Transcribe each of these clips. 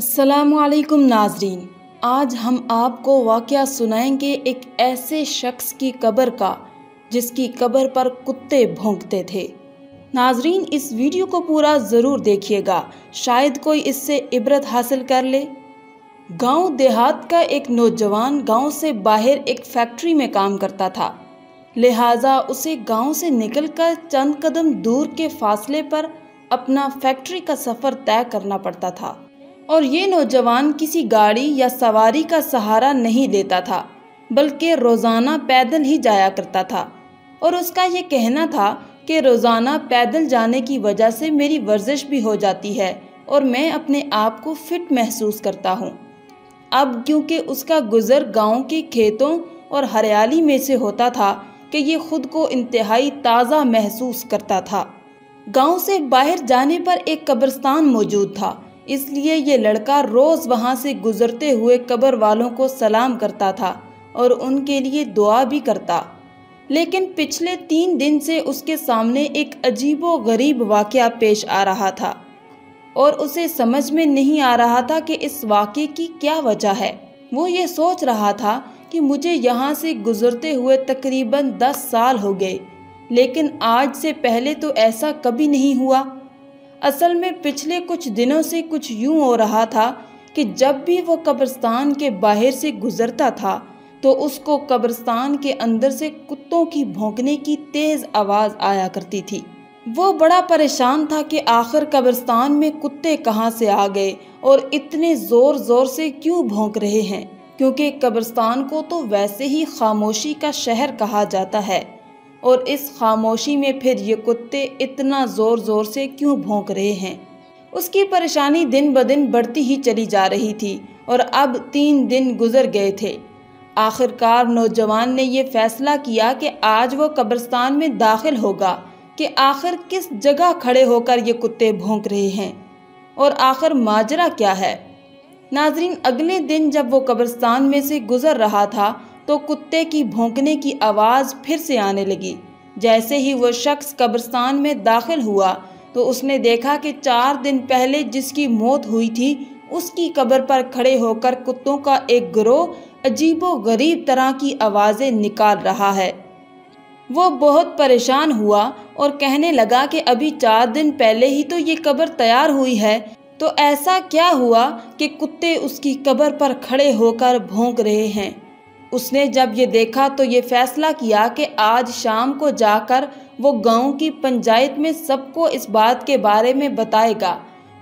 अस्सलामु अलैकुम नाजरीन, आज हम आपको वाक़या सुनाएंगे एक ऐसे शख्स की कब्र का जिसकी कब्र पर कुत्ते भौंकते थे। नाजरीन, इस वीडियो को पूरा ज़रूर देखिएगा, शायद कोई इससे इबरत हासिल कर ले। गांव देहात का एक नौजवान गांव से बाहर एक फैक्ट्री में काम करता था, लिहाजा उसे गांव से निकलकर चंद कदम दूर के फासले पर अपना फैक्ट्री का सफ़र तय करना पड़ता था। और ये नौजवान किसी गाड़ी या सवारी का सहारा नहीं लेता था, बल्कि रोज़ाना पैदल ही जाया करता था। और उसका ये कहना था कि रोज़ाना पैदल जाने की वजह से मेरी वर्जिश भी हो जाती है और मैं अपने आप को फिट महसूस करता हूँ। अब क्योंकि उसका गुज़र गांव के खेतों और हरियाली में से होता था कि ये खुद को इंतहाई ताज़ा महसूस करता था। गांव से बाहर जाने पर एक कब्रिस्तान मौजूद था, इसलिए ये लड़का रोज़ वहाँ से गुजरते हुए कब्र वालों को सलाम करता था और उनके लिए दुआ भी करता। लेकिन पिछले 3 दिन से उसके सामने एक अजीबो गरीब वाक़या पेश आ रहा था और उसे समझ में नहीं आ रहा था कि इस वाक़े की क्या वजह है। वो ये सोच रहा था कि मुझे यहाँ से गुजरते हुए तकरीबन 10 साल हो गए, लेकिन आज से पहले तो ऐसा कभी नहीं हुआ। असल में पिछले कुछ दिनों से कुछ यूं हो रहा था कि जब भी वो कब्रिस्तान के बाहर से गुजरता था तो उसको कब्रिस्तान के अंदर से कुत्तों की भौंकने की तेज़ आवाज़ आया करती थी। वो बड़ा परेशान था कि आखिर कब्रिस्तान में कुत्ते कहाँ से आ गए और इतने ज़ोर ज़ोर से क्यों भौंक रहे हैं, क्योंकि कब्रिस्तान को तो वैसे ही खामोशी का शहर कहा जाता है और इस खामोशी में फिर ये कुत्ते इतना ज़ोर ज़ोर से क्यों भौंक रहे हैं। उसकी परेशानी दिन ब दिन बढ़ती ही चली जा रही थी और अब 3 दिन गुजर गए थे। आखिरकार नौजवान ने ये फैसला किया कि आज वो कब्रिस्तान में दाखिल होगा कि आखिर किस जगह खड़े होकर ये कुत्ते भौंक रहे हैं और आखिर माजरा क्या है। नाजरीन, अगले दिन जब वो कब्रिस्तान में से गुजर रहा था तो कुत्ते की भौंकने की आवाज़ फिर से आने लगी। जैसे ही वो शख्स कब्रिस्तान में दाखिल हुआ तो उसने देखा कि 4 दिन पहले जिसकी मौत हुई थी उसकी कब्र पर खड़े होकर कुत्तों का एक गिरोह अजीबो गरीब तरह की आवाज़ें निकाल रहा है। वो बहुत परेशान हुआ और कहने लगा कि अभी 4 दिन पहले ही तो ये कब्र तैयार हुई है, तो ऐसा क्या हुआ कि कुत्ते उसकी कब्र पर खड़े होकर भौंक रहे हैं। उसने जब ये देखा तो ये फैसला किया कि आज शाम को जाकर वो गांव की पंचायत में सबको इस बात के बारे में बताएगा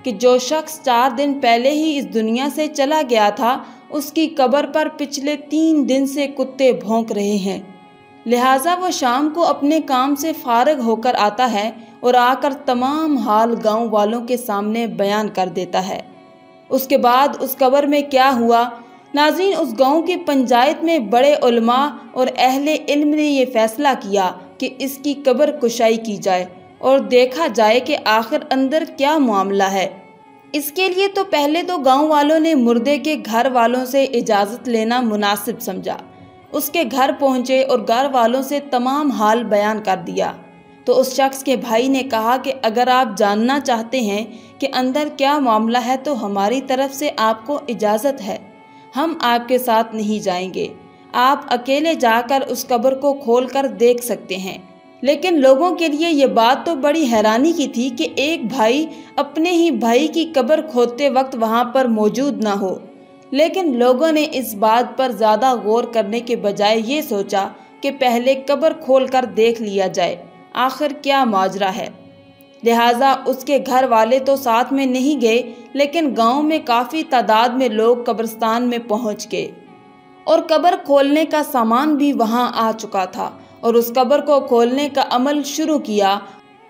कि जो शख्स 4 दिन पहले ही इस दुनिया से चला गया था उसकी कब्र पर पिछले 3 दिन से कुत्ते भौंक रहे हैं। लिहाजा वो शाम को अपने काम से फारिग होकर आता है और आकर तमाम हाल गांव वालों के सामने बयान कर देता है। उसके बाद उस कब्र में क्या हुआ, नाज़रीन, उस गांव की पंचायत में बड़े उलमा और अहले इल्म ने ये फैसला किया कि इसकी कब्र कुशाई की जाए और देखा जाए कि आखिर अंदर क्या मामला है। इसके लिए तो पहले तो गांव वालों ने मुर्दे के घर वालों से इजाज़त लेना मुनासिब समझा। उसके घर पहुंचे और घर वालों से तमाम हाल बयान कर दिया। तो उस शख्स के भाई ने कहा कि अगर आप जानना चाहते हैं कि अंदर क्या मामला है तो हमारी तरफ से आपको इजाज़त है, हम आपके साथ नहीं जाएंगे, आप अकेले जाकर उस कब्र को खोलकर देख सकते हैं। लेकिन लोगों के लिए ये बात तो बड़ी हैरानी की थी कि एक भाई अपने ही भाई की कब्र खोदते वक्त वहाँ पर मौजूद ना हो। लेकिन लोगों ने इस बात पर ज़्यादा गौर करने के बजाय ये सोचा कि पहले कब्र खोलकर देख लिया जाए आखिर क्या माजरा है। लिहाजा उसके घर वाले तो साथ में नहीं गए, लेकिन गांव में काफ़ी तादाद में लोग कब्रिस्तान में पहुंच गए और कब्र खोलने का सामान भी वहां आ चुका था और उस कब्र को खोलने का अमल शुरू किया।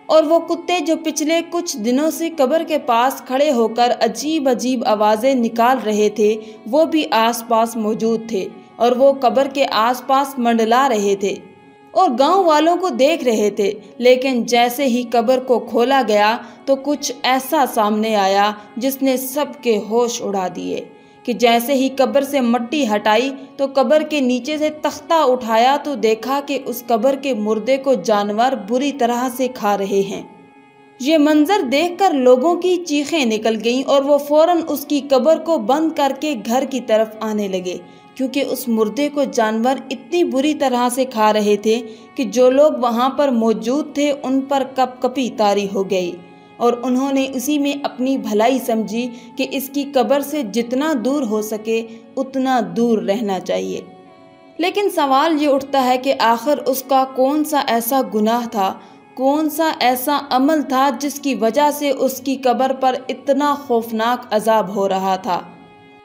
और वो कुत्ते जो पिछले कुछ दिनों से कब्र के पास खड़े होकर अजीब अजीब आवाज़ें निकाल रहे थे वो भी आसपास मौजूद थे और वो कब्र के आसपास मंडला रहे थे और गांव वालों को देख रहे थे। लेकिन जैसे ही कब्र को खोला गया तो कुछ ऐसा सामने आया जिसने सबके होश उड़ा दिए कि जैसे ही कब्र से मट्टी हटाई तो कब्र के नीचे से तख्ता उठाया तो देखा कि उस कब्र के मुर्दे को जानवर बुरी तरह से खा रहे हैं। یہ منظر دیکھ کر لوگوں کی چیخیں نکل گئیں اور وہ فوراً اس کی قبر کو بند کر کے گھر کی طرف آنے لگے، کیونکہ اس مردے کو جانور اتنی بری طرح سے کھا رہے تھے کہ جو لوگ وہاں پر موجود تھے ان پر کپ کپی طاری ہو گئی، اور انہوں نے اسی میں اپنی بھلائی سمجھی کہ اس کی قبر سے جتنا دور ہو سکے اتنا دور رہنا چاہیے۔ لیکن سوال یہ اٹھتا ہے کہ آخر اس کا کون سا ایسا گناہ تھا، کون سا ایسا عمل تھا جس کی وجہ سے اس کی قبر پر اتنا خوفناک عذاب ہو رہا تھا۔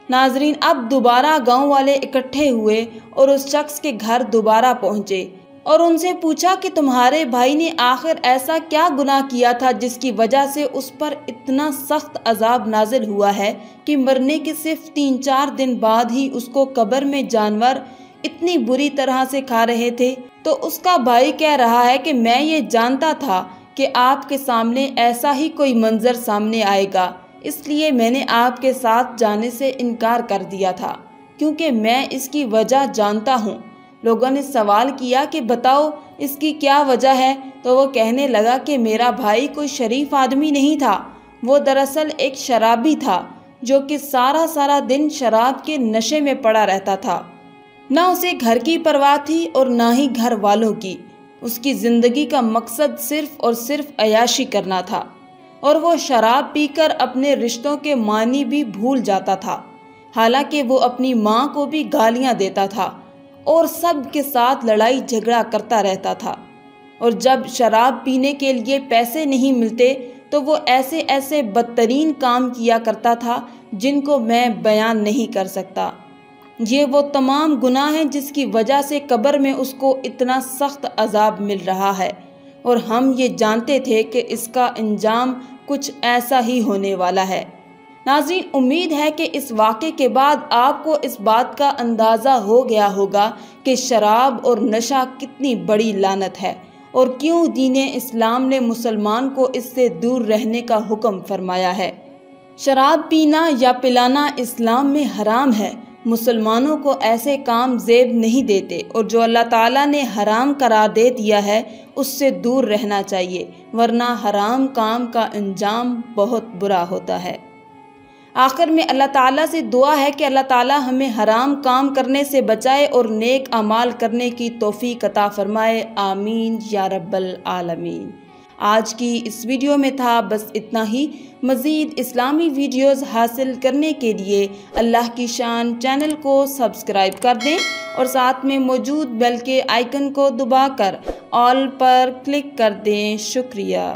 ناظرین، اب دوبارہ گاؤں والے اکٹھے ہوئے اور اس شخص کے گھر دوبارہ پہنچے اور ان سے پوچھا کہ تمہارے بھائی نے آخر ایسا کیا گناہ کیا تھا جس کی وجہ سے اس پر اتنا سخت عذاب نازل ہوا ہے کہ مرنے کے صرف 3-4 دن بعد ہی اس کو قبر میں جانور اتنی بری طرح سے کھا رہے تھے۔ تو اس کا بھائی کہہ رہا ہے کہ میں یہ جانتا تھا کہ آپ کے سامنے ایسا ہی کوئی منظر سامنے آئے گا، اس لیے میں نے آپ کے ساتھ جانے سے انکار کر دیا تھا، کیونکہ میں اس کی وجہ جانتا ہوں۔ لوگوں نے سوال کیا کہ بتاؤ اس کی کیا وجہ ہے، تو وہ کہنے لگا کہ میرا بھائی کوئی شریف آدمی نہیں تھا، وہ دراصل ایک شرابی تھا جو کہ سارا دن شراب کے نشے میں پڑا رہتا تھا۔ نہ اسے گھر کی پرواہ تھی اور نہ ہی گھر والوں کی۔ اس کی زندگی کا مقصد صرف اور صرف عیاشی کرنا تھا، اور وہ شراب پی کر اپنے رشتوں کے معنی بھی بھول جاتا تھا۔ حالانکہ وہ اپنی ماں کو بھی گالیاں دیتا تھا اور سب کے ساتھ لڑائی جھگڑا کرتا رہتا تھا، اور جب شراب پینے کے لیے پیسے نہیں ملتے تو وہ ایسے بدترین کام کیا کرتا تھا جن کو میں بیان نہیں کر سکتا۔ یہ وہ تمام گناہ ہیں جس کی وجہ سے قبر میں اس کو اتنا سخت عذاب مل رہا ہے، اور ہم یہ جانتے تھے کہ اس کا انجام کچھ ایسا ہی ہونے والا ہے۔ ناظرین، امید ہے کہ اس واقعے کے بعد آپ کو اس بات کا اندازہ ہو گیا ہوگا کہ شراب اور نشہ کتنی بڑی لعنت ہے، اور کیوں دین اسلام نے مسلمان کو اس سے دور رہنے کا حکم فرمایا ہے۔ شراب پینا یا پلانا اسلام میں حرام ہے۔ مسلمانوں کو ایسے کام زیب نہیں دیتے، اور جو اللہ تعالیٰ نے حرام قرار دے دیا ہے اس سے دور رہنا چاہیے، ورنہ حرام کام کا انجام بہت برا ہوتا ہے۔ آخر میں اللہ تعالیٰ سے دعا ہے کہ اللہ تعالیٰ ہمیں حرام کام کرنے سے بچائے اور نیک اعمال کرنے کی توفیق عطا فرمائے، آمین یا رب العالمین۔ آج کی اس ویڈیو میں تھا بس اتنا ہی۔ مزید اسلامی ویڈیوز حاصل کرنے کے لیے اللہ کی شان چینل کو سبسکرائب کر دیں اور ساتھ میں موجود بیل کے آئیکن کو دبا کر آل پر کلک کر دیں۔ شکریہ۔